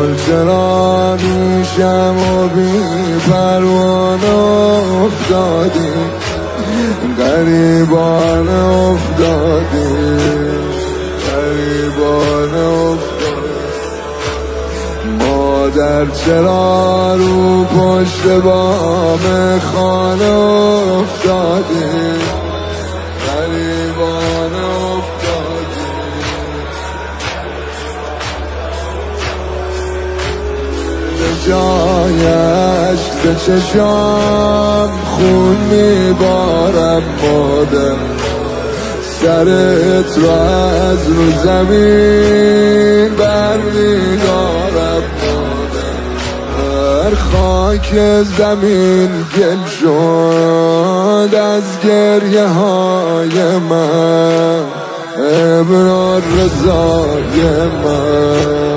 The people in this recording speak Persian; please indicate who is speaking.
Speaker 1: گل چرا میشم و بی پروانه افتادی، غریبانه افتادی، غریبانه افتادی. مادر چرا رو پشت بام خانه افتادی، غریبانه افتادی. جایش به چشام خون میبارم مادر، سرت رو از رو زمین برمیدارم مادر. هر خاک زمین گل شد از گریه های من، ابرار رضای من.